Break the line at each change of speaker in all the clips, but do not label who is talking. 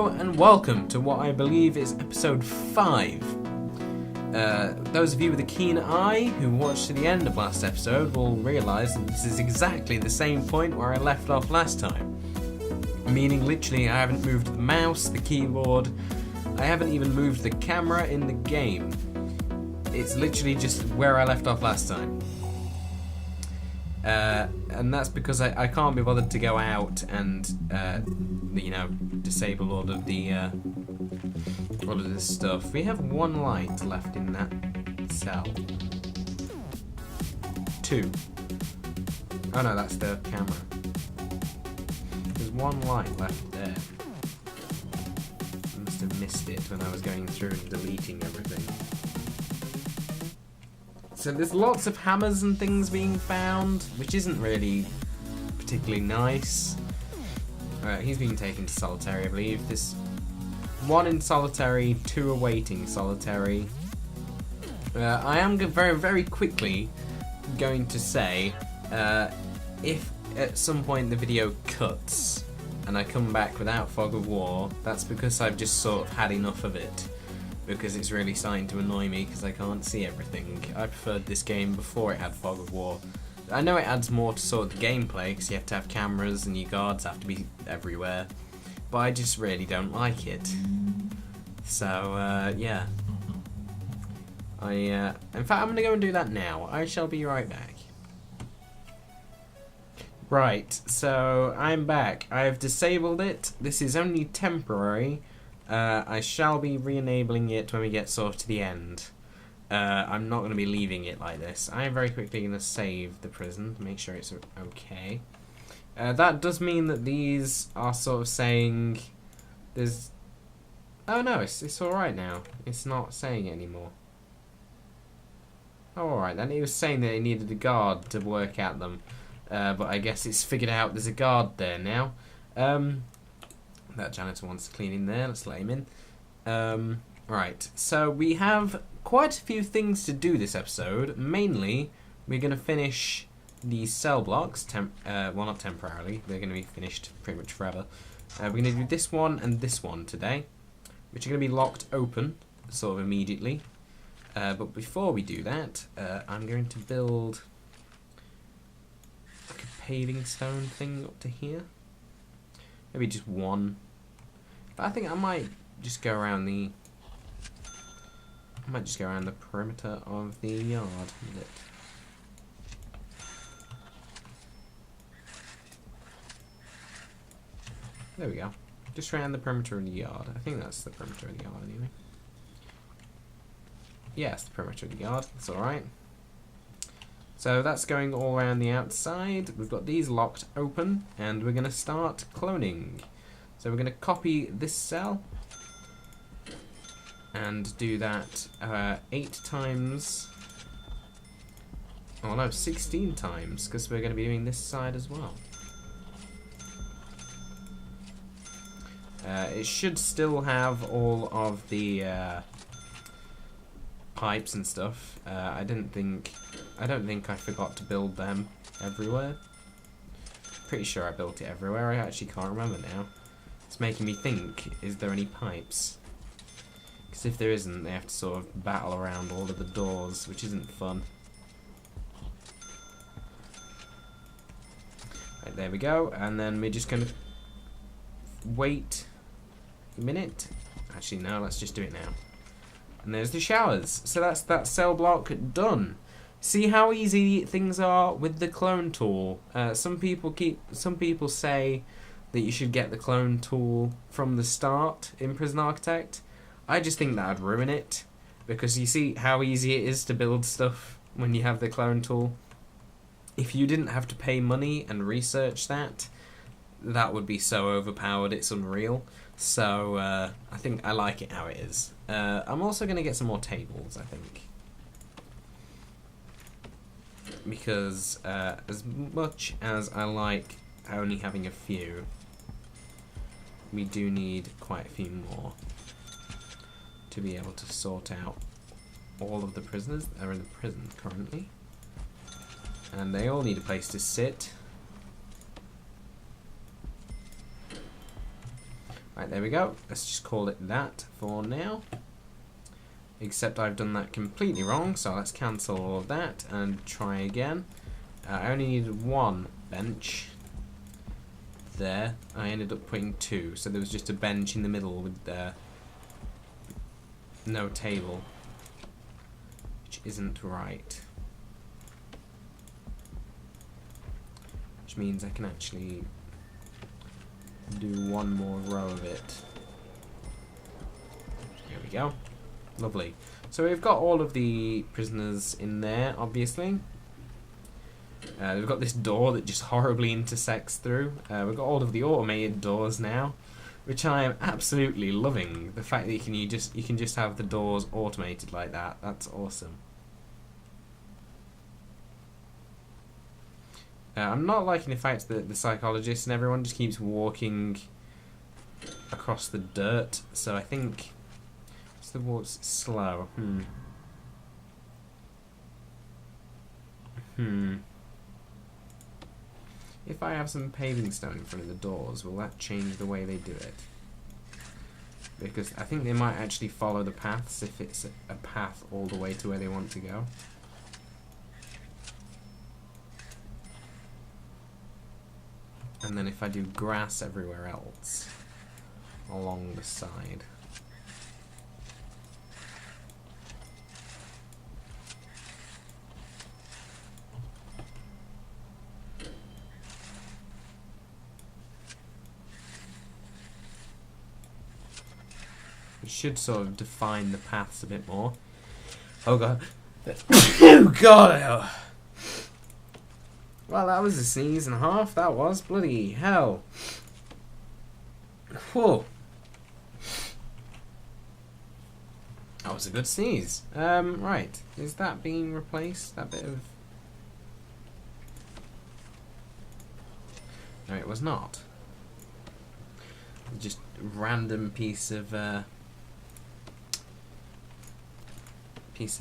Hello and welcome to what I believe is episode 5. Those of you with a keen eye who watched to the end of last episode will realise that this is exactly the same point where I left off last time. Meaning literally I haven't moved the mouse, the keyboard, I haven't even moved the camera in the game. It's literally just where I left off last time. And that's because I can't be bothered to go out and disable all of this stuff. We have one light left in that cell. 2. Oh no, that's the camera. There's one light left there. I must have missed it when I was going through and deleting everything. So there's lots of hammers and things being found, which isn't really particularly nice. He's being taken to solitary, I believe. There's 1 in solitary, 2 awaiting solitary. I am very, very quickly going to say, if at some point the video cuts and I come back without Fog of War, that's because I've just sort of had enough of it. Because it's really starting to annoy me because I can't see everything. I preferred this game before it had Fog of War. I know it adds more to sort of the gameplay because you have to have cameras and your guards have to be everywhere. But I just really don't like it. So, yeah. In fact, I'm going to go and do that now. I shall be right back. Right, so I'm back. I've disabled it. This is only temporary. I shall be re-enabling it when we get sort of to the end. I'm not going to be leaving it like this. I am very quickly going to save the prison to make sure it's okay. That does mean that these are sort of saying there's... Oh no, it's alright now. It's not saying it anymore. Oh, alright then. It was saying that it needed a guard to work at them. But I guess it's figured out there's a guard there now. That janitor wants to clean in there, let's let him in. Right, so we have quite a few things to do this episode. Mainly, we're going to finish the cell blocks, well not temporarily, they're going to be finished pretty much forever. We're going to do this one and this one today, which are going to be locked open, sort of immediately. But before we do that, I'm going to build like a paving stone thing up to here. Maybe just 1. But I think I might just go around the... perimeter of the yard with it. There we go. Just around the perimeter of the yard. I think that's the perimeter of the yard anyway. Yeah, it's the perimeter of the yard. That's alright. So that's going all around the outside. We've got these locked open, and we're going to start cloning. So we're going to copy this cell and do that 8 times. Oh no, 16 times, because we're going to be doing this side as well. It should still have all of the pipes and stuff. I don't think I forgot to build them everywhere. Pretty sure I built it everywhere. I actually can't remember now. It's making me think, is there any pipes? Because if there isn't, they have to sort of battle around all of the doors, which isn't fun. Right, there we go. And then we're just going to wait a minute. Actually, no, let's just do it now. And there's the showers. So that's that cell block done. See how easy things are with the clone tool. Some people say that you should get the clone tool from the start in Prison Architect. I just think that would ruin it, because you see how easy it is to build stuff when you have the clone tool. If you didn't have to pay money and research that, that would be so overpowered it's unreal. So I think I like it how it is. I'm also going to get some more tables, I think. Because as much as I like only having a few, we do need quite a few more to be able to sort out all of the prisoners that are in the prison currently. And they all need a place to sit. Right, there we go. Let's just call it that for now. Except I've done that completely wrong, so let's cancel all of that and try again. I only needed one bench there. I ended up putting two, so there was just a bench in the middle with no table, which isn't right. Which means I can actually do one more row of it. Here we go. Lovely. So we've got all of the prisoners in there, obviously. We've got this door that just horribly intersects through. We've got all of the automated doors now, which I am absolutely loving. The fact that you can just have the doors automated like that. That's awesome. I'm not liking the fact that the psychologist and everyone just keeps walking across the dirt. So I think the walk's slow. If I have some paving stone in front of the doors, will that change the way they do it? Because I think they might actually follow the paths if it's a path all the way to where they want to go. And then if I do grass everywhere else along the side. It should sort of define the paths a bit more. Oh god. Oh god! Well, that was a sneeze and a half. That was. Bloody hell. Whoa. That was a good sneeze. Right. Is that being replaced? That bit of... No, it was not. Just random piece of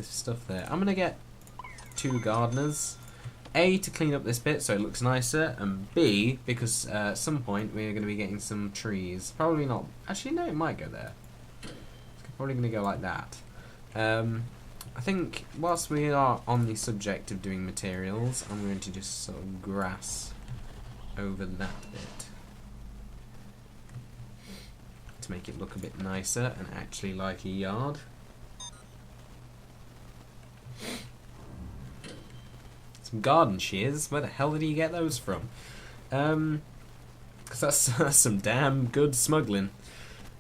stuff there. I'm gonna get 2 gardeners. A, to clean up this bit so it looks nicer, and B, because at some point we're going to be getting some trees. Probably not. Actually, no, it might go there. It's probably going to go like that. I think whilst we are on the subject of doing materials, I'm going to just sort of grass over that bit to make it look a bit nicer and actually like a yard. Some garden shears. Where the hell did he get those from? Because that's some damn good smuggling.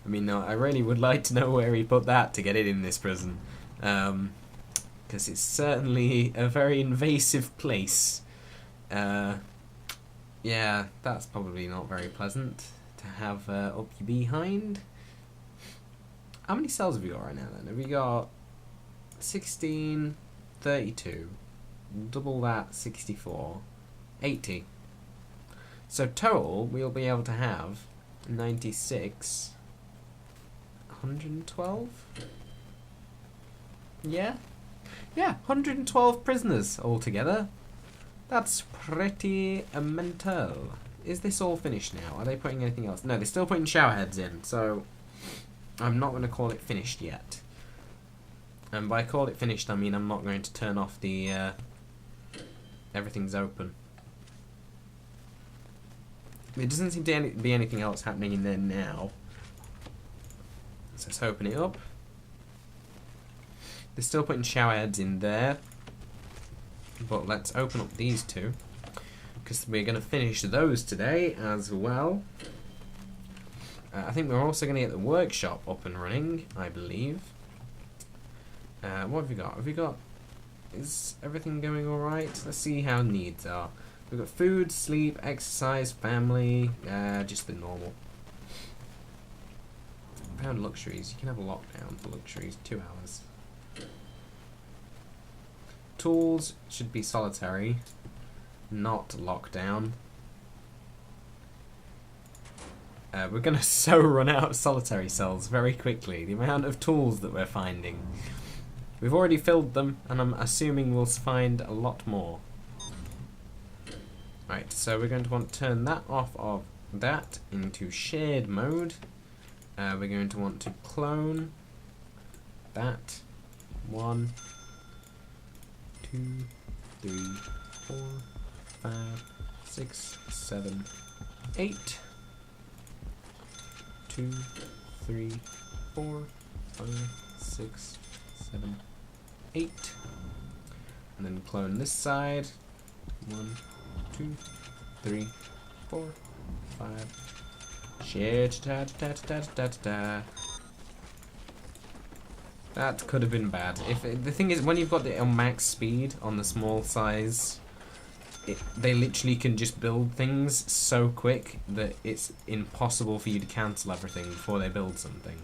I mean, no, I really would like to know where he put that to get it in this prison. Because it's certainly a very invasive place. Yeah, that's probably not very pleasant to have up your behind. How many cells have we got right now then? Have we got 16, 32, double that, 64, 80. So total, we'll be able to have 96, 112? Yeah? Yeah, 112 prisoners altogether. That's pretty mental. Is this all finished now? Are they putting anything else? No, they're still putting shower heads in, so I'm not going to call it finished yet. And by call it finished, I mean I'm not going to turn off the everything's open. There doesn't seem to be anything else happening in there now. So let's open it up. They're still putting shower heads in there. But let's open up these two, because we're going to finish those today as well. I think we're also going to get the workshop up and running, I believe. What have we got? Is everything going alright? Let's see how needs are. We've got food, sleep, exercise, family, just the normal. Found luxuries. You can have a lockdown for luxuries, 2 hours. Tools should be solitary, not lockdown. We're going to so run out of solitary cells very quickly. The amount of tools that we're finding. We've already filled them, and I'm assuming we'll find a lot more. Right, so we're going to want to turn that off of that into shared mode. We're going to want to clone that. 1, 2, 3, 4, 5, 6, 7, 8. 2, 3, 4, 5, 6, 7, 8. And then clone this side. 1, 2, 3, 4, 5. Shit. That could have been bad. The thing is, when you've got it on max speed on the small size, they literally can just build things so quick that it's impossible for you to cancel everything before they build something.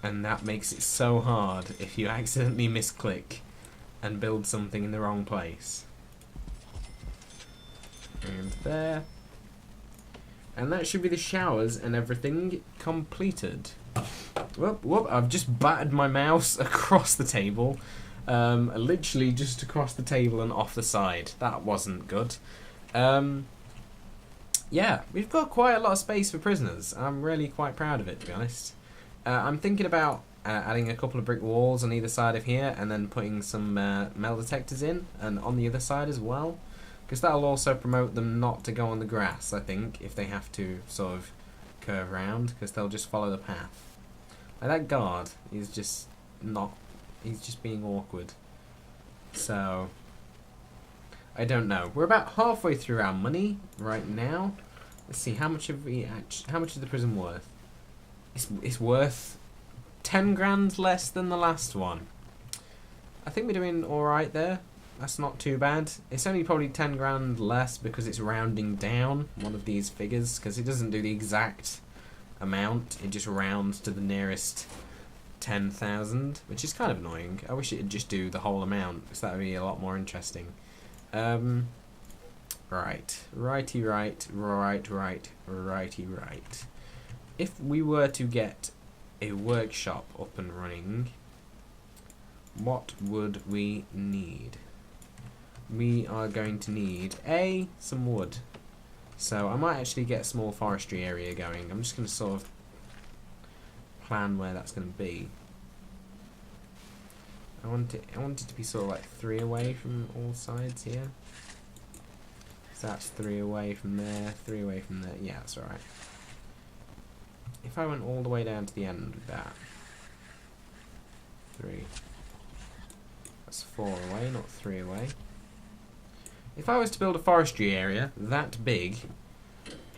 And that makes it so hard if you accidentally misclick and build something in the wrong place. And there. And that should be the showers and everything completed. Whoop, I've just battered my mouse across the table. Literally just across the table and off the side. That wasn't good. Yeah, we've got quite a lot of space for prisoners. I'm really quite proud of it, to be honest. I'm thinking about adding a couple of brick walls on either side of here and then putting some metal detectors in and on the other side as well. Because that'll also promote them not to go on the grass, I think, if they have to sort of curve around, because they'll just follow the path. Like that guard is just not, he's just being awkward. So, I don't know. We're about halfway through our money right now. Let's see, how much how much is the prison worth? It's worth 10 grand less than the last one. I think we're doing alright there. That's not too bad. It's only probably 10 grand less because it's rounding down one of these figures, because it doesn't do the exact amount, it just rounds to the nearest 10,000, which is kind of annoying. I wish it would just do the whole amount, because that would be a lot more interesting. Right. Righty right. If we were to get a workshop up and running, what would we need? We are going to need some wood. So I might actually get a small forestry area going. I'm just going to sort of plan where that's going to be. I want it to be sort of like 3 away from all sides here. So that's 3 away from there, 3 away from there. Yeah, that's alright. If I went all the way down to the end with that. 3. That's 4 away, not 3 away. If I was to build a forestry area that big,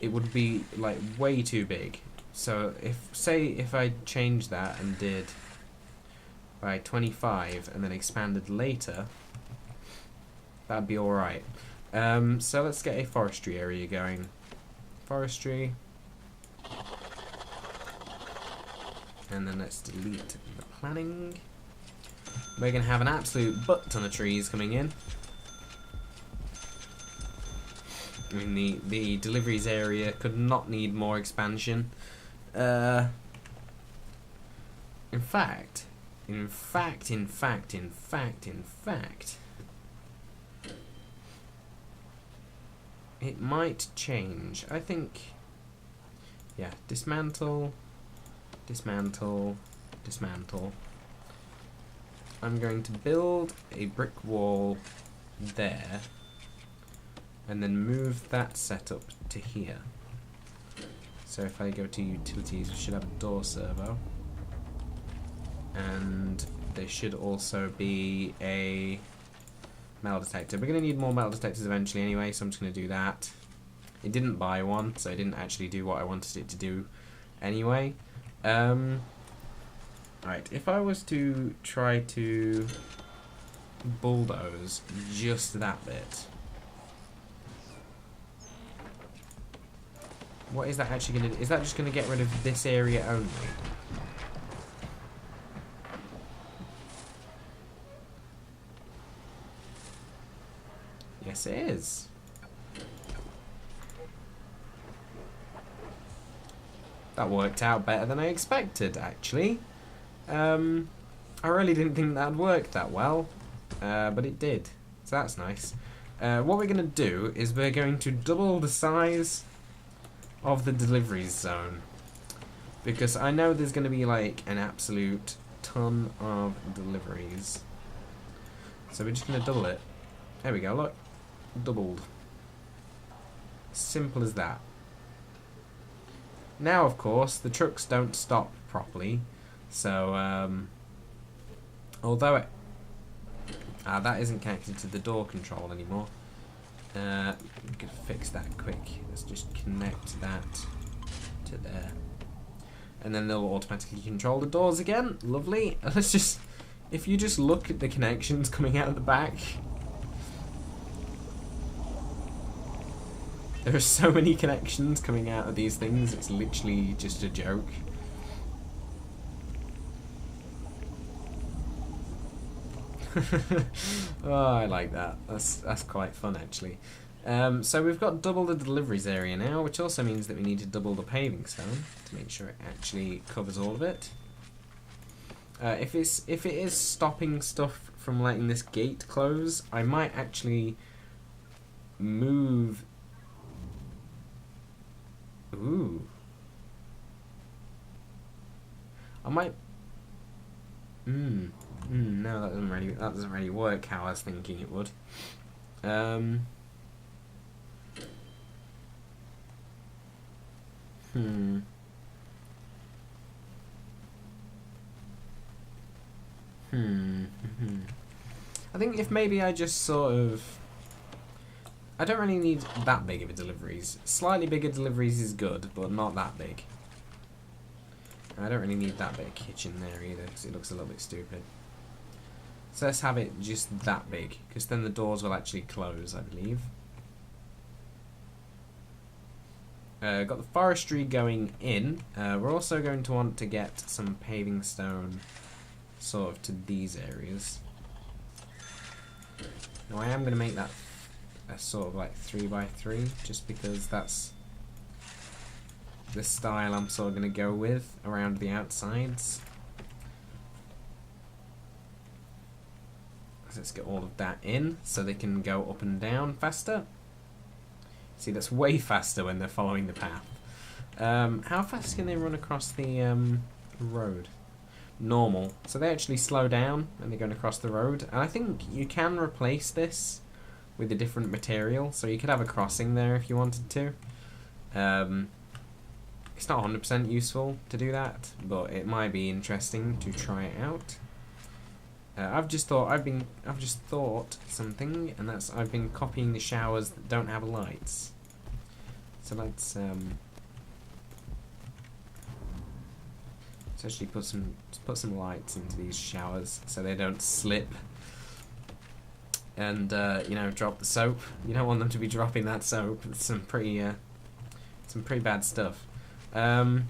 it would be like way too big. So if I changed that and did by 25 and then expanded later, that'd be alright. So let's get a forestry area going. Forestry. And then let's delete the planning. We're going to have an absolute butt ton of trees coming in. I mean, the deliveries area could not need more expansion. In fact, it might change. I think, yeah, dismantle. I'm going to build a brick wall there. And then move that setup to here. So if I go to utilities, we should have a door servo. And there should also be a metal detector. We're going to need more metal detectors eventually anyway, so I'm just going to do that. It didn't buy one, so it didn't actually do what I wanted it to do anyway. Right, if I was to try to bulldoze just that bit. What is that actually going to do? Is that just going to get rid of this area only? Yes, it is. That worked out better than I expected, actually. I really didn't think that'd work that well, but it did. So that's nice. What we're going to do is we're going to double the size of the deliveries zone. Because I know there's going to be like an absolute ton of deliveries. So we're just going to double it. There we go, look. Doubled. Simple as that. Now, of course, the trucks don't stop properly. So, although it... that isn't connected to the door control anymore. We can fix that quick. Let's just connect that to there. And then they'll automatically control the doors again. Lovely. Let's just... If you just look at the connections coming out of the back... There are so many connections coming out of these things, it's literally just a joke. Oh, I like that. That's quite fun, actually. So we've got double the deliveries area now, which also means that we need to double the paving stone to make sure it actually covers all of it. If it is stopping stuff from letting this gate close, I might actually move. Ooh. I might. No, that doesn't really work how I was thinking it would. I think if maybe I just sort of... I don't really need that big of a deliveries. Slightly bigger deliveries is good, but not that big. I don't really need that bit of kitchen there either, because it looks a little bit stupid. So let's have it just that big, because then the doors will actually close, I believe. Got the forestry going in. We're also going to want to get some paving stone sort of to these areas. Now I am going to make that a sort of like 3x3, just because that's the style I'm sort of going to go with around the outsides. So let's get all of that in so they can go up and down faster. See, that's way faster when they're following the path. How fast can they run across the road? Normal. So they actually slow down when they're going across the road. And I think you can replace this with a different material. So you could have a crossing there if you wanted to. It's not 100% useful to do that, but it might be interesting to try it out. I've just thought something, and that's I've been copying the showers that don't have lights. So let's actually put some lights into these showers so they don't slip and you know, drop the soap. You don't want them to be dropping that soap. It's some pretty bad stuff. There's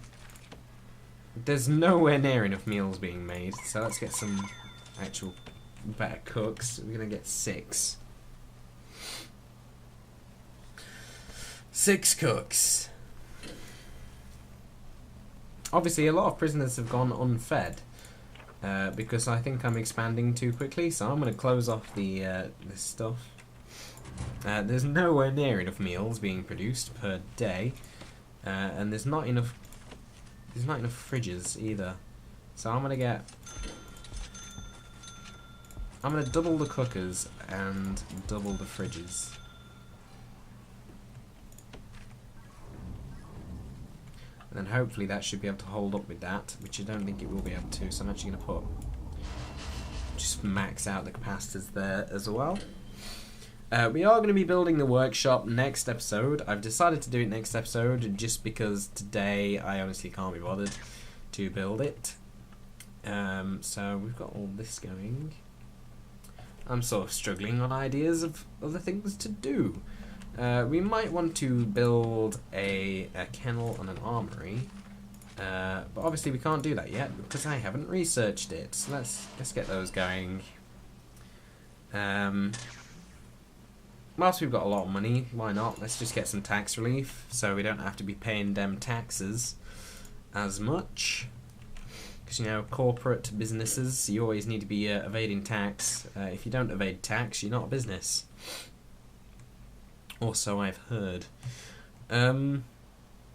nowhere near enough meals being made, so let's get some actual better cooks. We're gonna get 6. 6 cooks. Obviously, a lot of prisoners have gone unfed because I think I'm expanding too quickly. So I'm gonna close off the this stuff. There's nowhere near enough meals being produced per day, and there's not enough fridges either. So I'm gonna double the cookers and double the fridges. And then hopefully that should be able to hold up with that, which I don't think it will be able to, so I'm actually going to just max out the capacitors there as well. We are going to be building the workshop next episode. I've decided to do it next episode just because today I honestly can't be bothered to build it. So we've got all this going. I'm sort of struggling on ideas of other things to do. We might want to build a kennel and an armory, but obviously we can't do that yet because I haven't researched it. So let's get those going. Whilst we've got a lot of money, why not? Let's just get some tax relief so we don't have to be paying them taxes as much. Because, you know, corporate businesses, you always need to be evading tax. If you don't evade tax, you're not a business. Or so I've heard.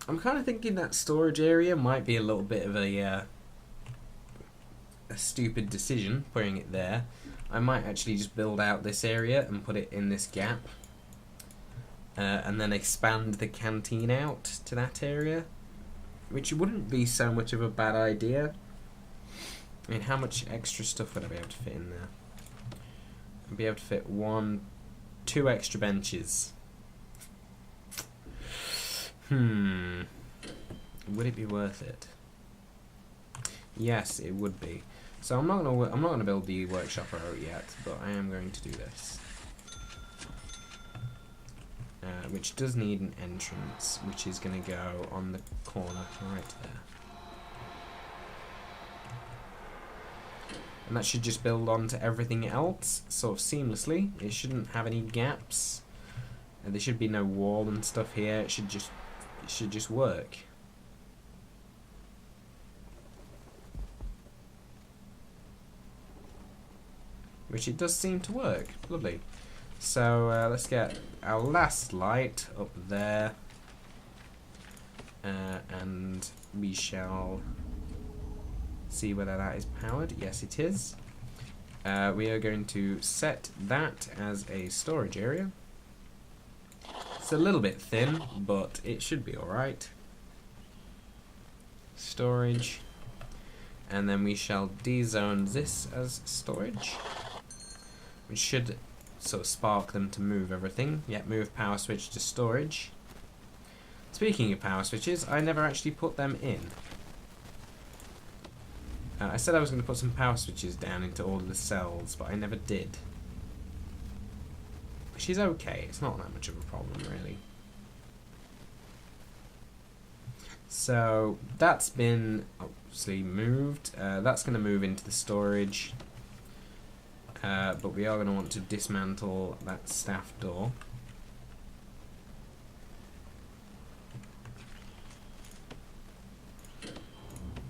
I'm kind of thinking that storage area might be a little bit of a stupid decision, putting it there. I might actually just build out this area and put it in this gap. And then expand the canteen out to that area. Which wouldn't be so much of a bad idea. I mean, how much extra stuff would I be able to fit in there? I'd be able to fit 2 extra benches. Would it be worth it? Yes, it would be. So I'm not gonna build the workshop out yet, but I am going to do this. Which does need an entrance, which is going to go on the corner right there. And that should just build onto everything else sort of seamlessly. It shouldn't have any gaps. There should be no wall and stuff here. It should just work. Which it does seem to work. Lovely. So let's get our last light up there. And we shall see whether that is powered. Yes, it is. We are going to set that as a storage area. It's a little bit thin, but it should be alright. Storage. And then we shall dezone this as storage. Which should sort of spark them to move everything. Yep, move power switch to storage. Speaking of power switches, I never actually put them in. I said I was going to put some power switches down into all of the cells, but I never did. Which is okay, it's not that much of a problem, really. So, that's been obviously moved. That's going to move into the storage. But we are going to want to dismantle that staff door.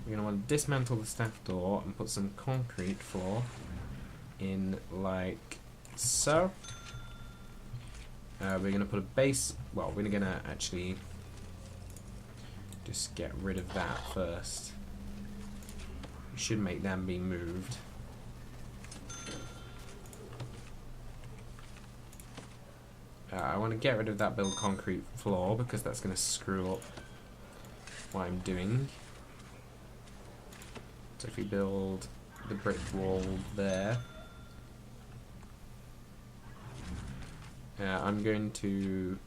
We're going to want to dismantle the staff door and put some concrete floor in like so. We're going to put a base, well, we're going to actually just get rid of that first. We should make them be moved. I want to get rid of that build concrete floor because that's going to screw up what I'm doing. So if we build the brick wall there, I'm going to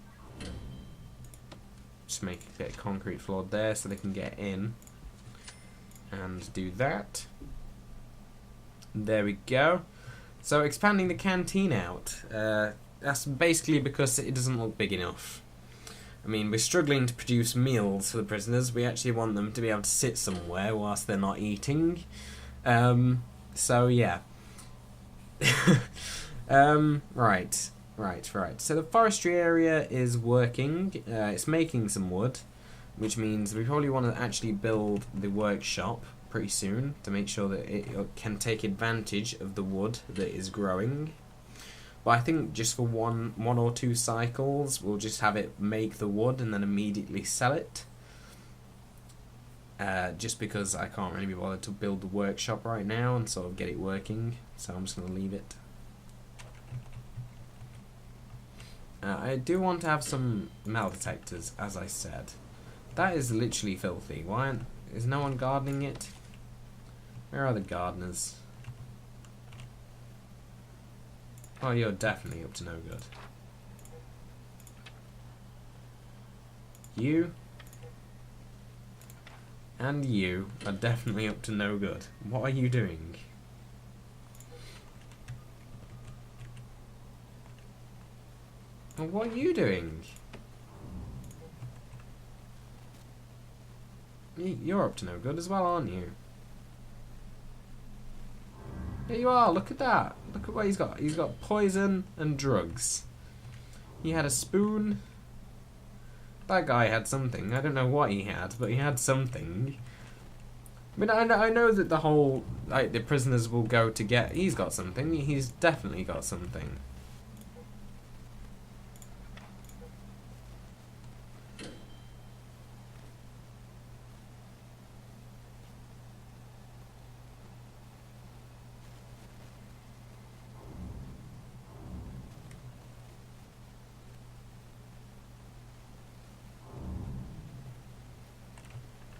just make a bit of concrete floor there so they can get in and do that. There we go. So expanding the canteen out, that's basically because it doesn't look big enough. I mean, we're struggling to produce meals for the prisoners. We actually want them to be able to sit somewhere whilst they're not eating. So, yeah. Right. So the forestry area is working. It's making some wood, which means we probably want to actually build the workshop pretty soon to make sure that it can take advantage of the wood that is growing. But I think just for one or two cycles, we'll just have it make the wood and then immediately sell it. Just because I can't really be bothered to build the workshop right now and sort of get it working, so I'm just going to leave it. I do want to have some metal detectors, as I said. That is literally filthy. Why is no one gardening it? Where are the gardeners? Oh, you're definitely up to no good. You and you are definitely up to no good. What are you doing? Well, what are you doing? You're up to no good as well, aren't you? There you are, look at that. Look at what he's got. He's got poison and drugs. He had a spoon. That guy had something. I don't know what he had, but he had something. I mean, I know that the whole, like, the prisoners will go to get... He's got something. He's definitely got something.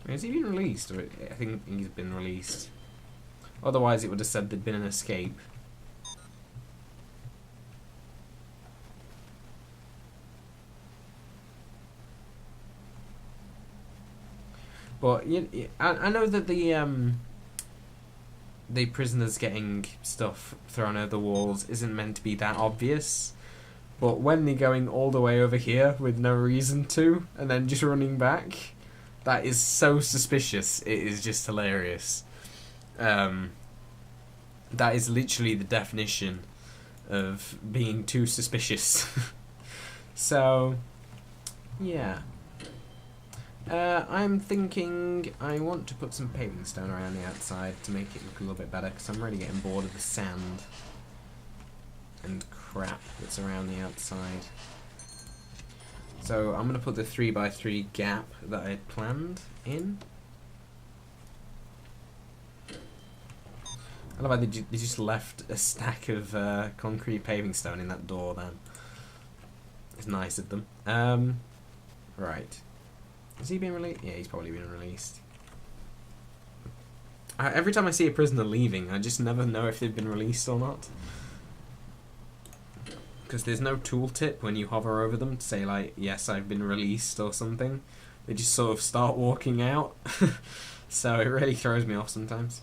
Has he been released? Or I think he's been released. Otherwise, it would have said there'd been an escape. But I know that the prisoners getting stuff thrown over the walls isn't meant to be that obvious. But when they're going all the way over here with no reason to, and then just running back, that is so suspicious. It is just hilarious. That is literally the definition of being too suspicious. So, yeah. I'm thinking I want to put some paving stone around the outside to make it look a little bit better, because I'm really getting bored of the sand and crap that's around the outside. So I'm going to put the 3x3 gap that I had planned in. I love how they just left a stack of concrete paving stone in that door then. It's nice of them. Right. Has he been released? Yeah, he's probably been released. Every time I see a prisoner leaving, I just never know if they've been released or not. Because there's no tooltip when you hover over them to say, like, yes, I've been released or something. They just sort of start walking out. So it really throws me off sometimes.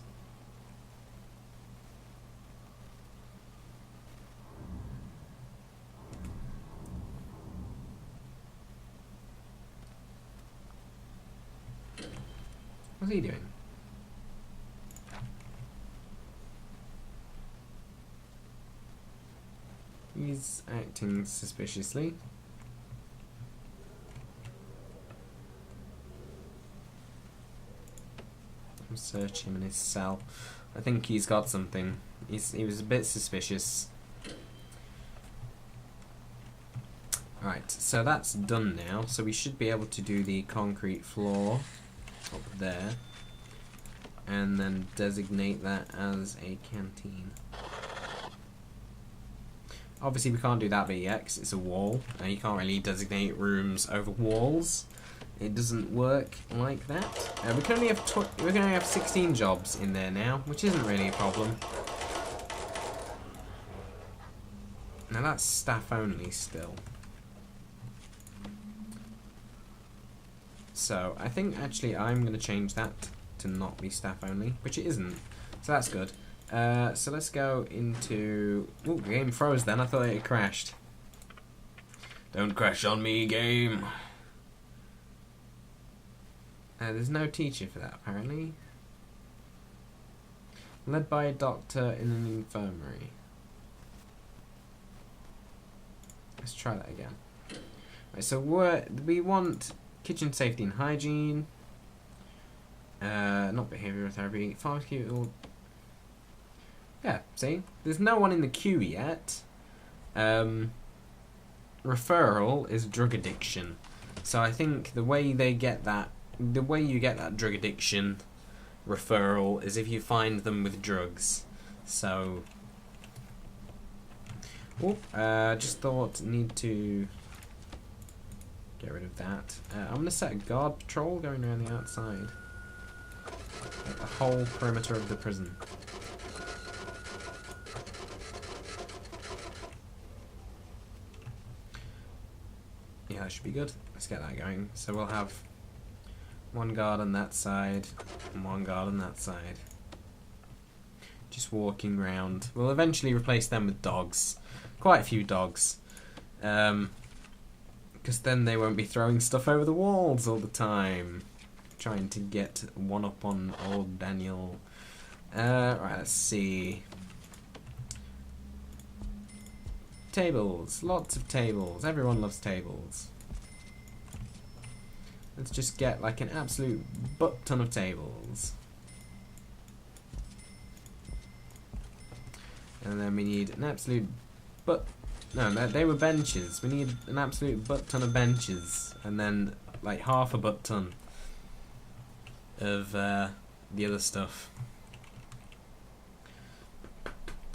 What's he doing? He's acting suspiciously. I'm searching him in his cell. I think he's got something. He was a bit suspicious. Right, so that's done now. So we should be able to do the concrete floor up there, and then designate that as a canteen. Obviously we can't do that bit yet because it's a wall, and you can't really designate rooms over walls. It doesn't work like that. We can only have 16 jobs in there now, which isn't really a problem. Now that's staff only still. So I think actually I'm going to change that to not be staff only, which it isn't. So that's good. So let's go into... Ooh, the game froze then. I thought it had crashed. Don't crash on me, game. There's no teacher for that, apparently. Led by a doctor in an infirmary. Let's try that again. Right, so we want kitchen safety and hygiene. Not behavioural therapy. Pharmaceutical. Yeah, see? There's no one in the queue yet. Referral is drug addiction. So I think the way you get that drug addiction referral is if you find them with drugs. So, just thought need to get rid of that. I'm going to set a guard patrol going around the outside. Like the whole perimeter of the prison. Yeah, that should be good. Let's get that going. So we'll have one guard on that side and one guard on that side. Just walking around. We'll eventually replace them with dogs. Quite a few dogs. Because then they won't be throwing stuff over the walls all the time. Trying to get one up on old Daniel. Right, let's see. Tables. Lots of tables. Everyone loves tables. Let's just get like an absolute butt ton of tables. And then we need an absolute no, they were benches. We need an absolute butt ton of benches. And then like half a butt ton of the other stuff.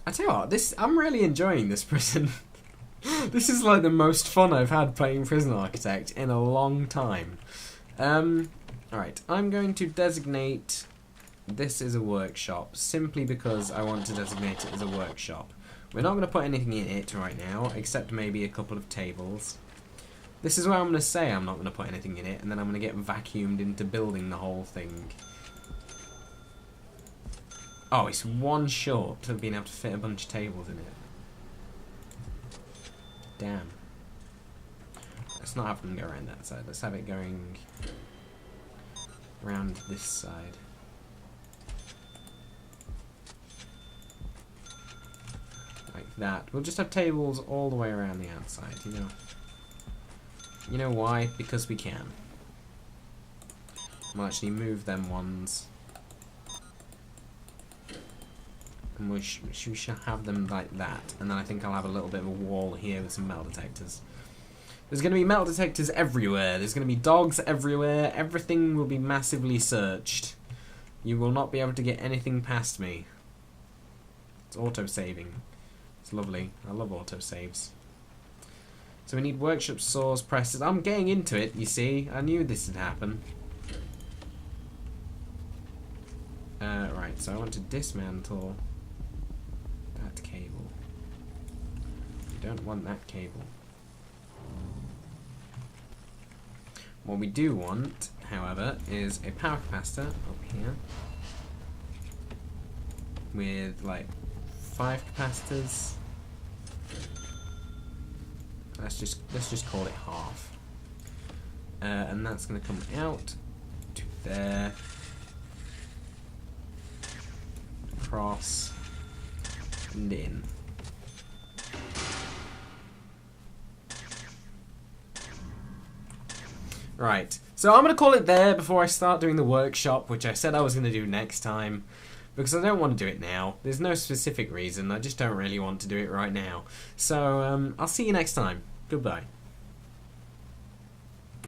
I tell you what, I'm really enjoying this prison. This is like the most fun I've had playing Prison Architect in a long time. Alright, I'm going to designate this as a workshop simply because I want to designate it as a workshop. We're not going to put anything in it right now, except maybe a couple of tables. This is where I'm going to say I'm not going to put anything in it, and then I'm going to get vacuumed into building the whole thing. Oh, it's one short of being able to fit a bunch of tables in it. Damn. Let's not have them go around that side. Let's have it going around this side. Like that. We'll just have tables all the way around the outside, you know. You know why? Because we can. We'll actually move them ones. And we shall have them like that. And then I think I'll have a little bit of a wall here with some metal detectors. There's going to be metal detectors everywhere. There's going to be dogs everywhere. Everything will be massively searched. You will not be able to get anything past me. It's auto-saving. It's lovely. I love auto-saves. So we need workshop saws, presses. I'm getting into it, you see. I knew this would happen. Right, so I want to dismantle that cable. We don't want that cable. What we do want, however, is a power capacitor up here with like 5 capacitors. Let's just call it half, and that's going to come out to there, across, and in. Right, so I'm going to call it there before I start doing the workshop, which I said I was going to do next time, because I don't want to do it now. There's no specific reason, I just don't really want to do it right now. So, I'll see you next time. Goodbye.